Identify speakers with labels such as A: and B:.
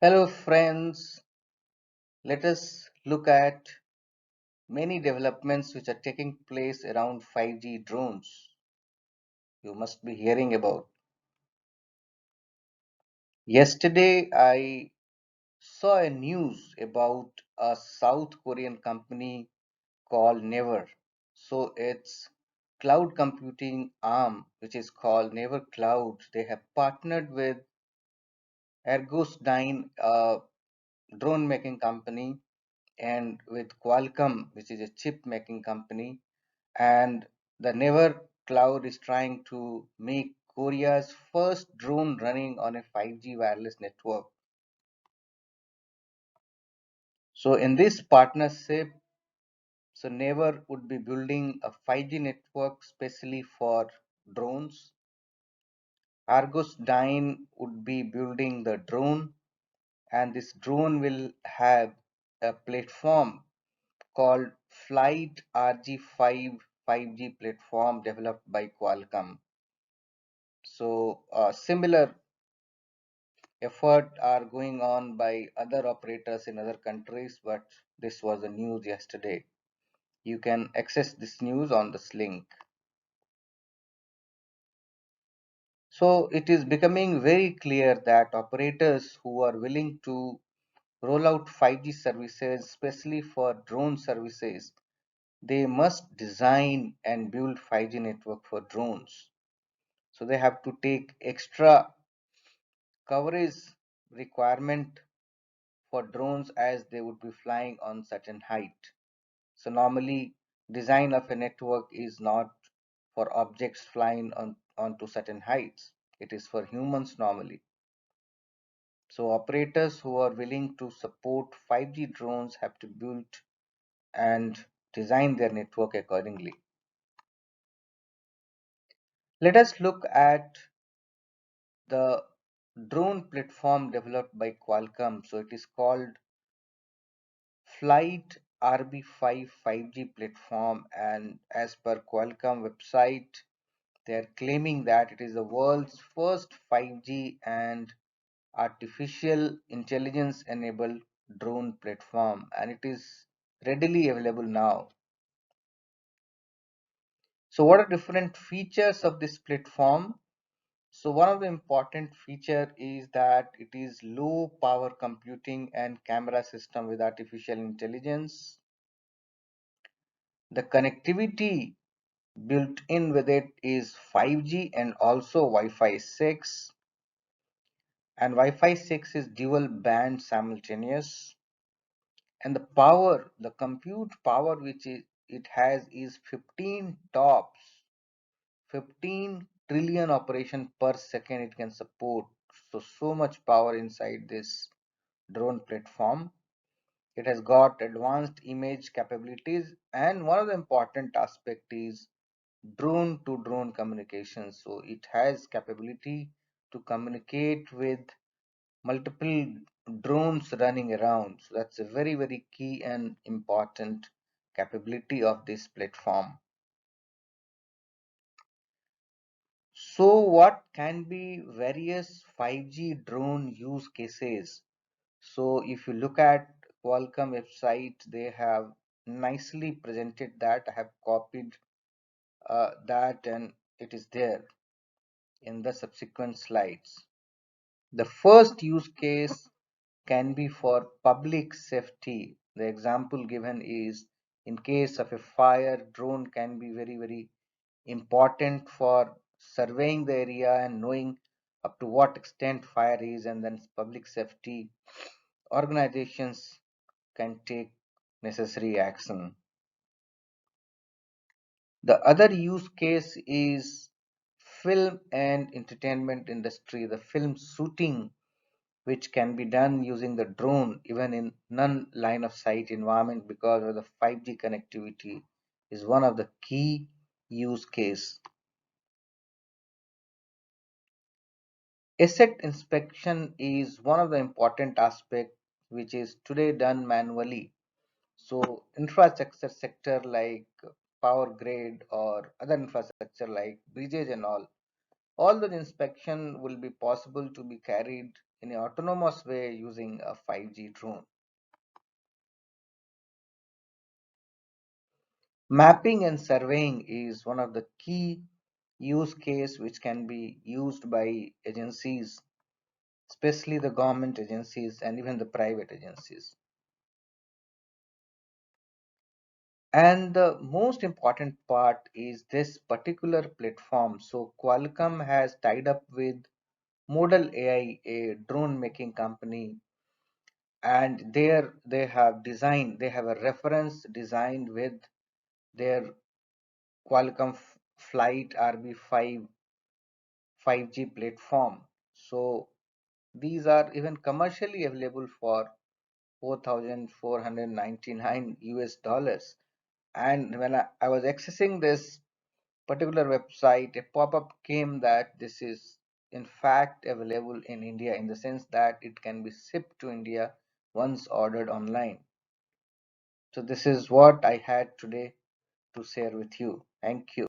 A: Hello, friends. Let us look at many developments which are taking place around 5G drones. You must be hearing about. Yesterday, I saw a news about a South Korean company called Naver. So, its cloud computing arm, which is called Naver Cloud, they have partnered with Argosdyne, a drone making company, and with Qualcomm, which is a chip making company, and the Naver Cloud is trying to make Korea's first drone running on a 5G wireless network. So in this partnership, so Naver would be building a 5G network specially for drones. Argosdyne would be building the drone, and this drone will have a platform called Flight RG5 5G platform developed by Qualcomm. So similar effort are going on by other operators in other countries, but this was the news yesterday. You can access this news on this link. So it is becoming very clear that operators who are willing to roll out 5G services, especially for drone services, they must design and build 5G network for drones. So they have to take extra coverage requirement for drones as they would be flying on certain height. So normally design of a network is not for objects flying onto certain heights. It is for humans normally. So operators who are willing to support 5G drones have to build and design their network accordingly. Let us look at the drone platform developed by Qualcomm. So it is called Flight RB5 5G platform, and as per Qualcomm website, they are claiming that it is the world's first 5G and artificial intelligence enabled drone platform, and it is readily available now. So what are different features of this platform? So one of the important feature is that it is low power computing and camera system with artificial intelligence. The connectivity built in with it is 5G and also Wi-Fi 6, and Wi-Fi 6 is dual band simultaneous, and the compute power which it has is 15 tops, 15 trillion operation per second it can support. So much power inside this drone platform. It has got advanced image capabilities, and one of the important aspect is drone to drone communication. So it has capability to communicate with multiple drones running around. So that's a very key and important capability of this platform. So what can be various 5G drone use cases? So if you look at Qualcomm website, they have nicely presented that. I have copied that, and it is there in the subsequent slides. The first use case can be for public safety. The example given is in case of a fire, drone can be very important for surveying the area and knowing up to what extent fire is, and then public safety organizations can take necessary action. The other use case is film and entertainment industry, the film shooting, which can be done using the drone even in non-line of sight environment because of the 5G connectivity is one of the key use case. Asset inspection is one of the important aspects which is today done manually. So infrastructure sector like power grid or other infrastructure like bridges and all those inspection will be possible to be carried in an autonomous way using a 5G drone. Mapping and surveying is one of the key use case which can be used by agencies, especially the government agencies and even the private agencies. And the most important part is this particular platform. So Qualcomm has tied up with Model AI, a drone making company, and there they have a reference designed with their Qualcomm Flight RB5 5G platform. So these are even commercially available for 4,499 US dollars. And when I was accessing this particular website, a pop-up came that this is in fact available in India, in the sense that it can be shipped to India once ordered online. So this is what I had today to share with you. Thank you.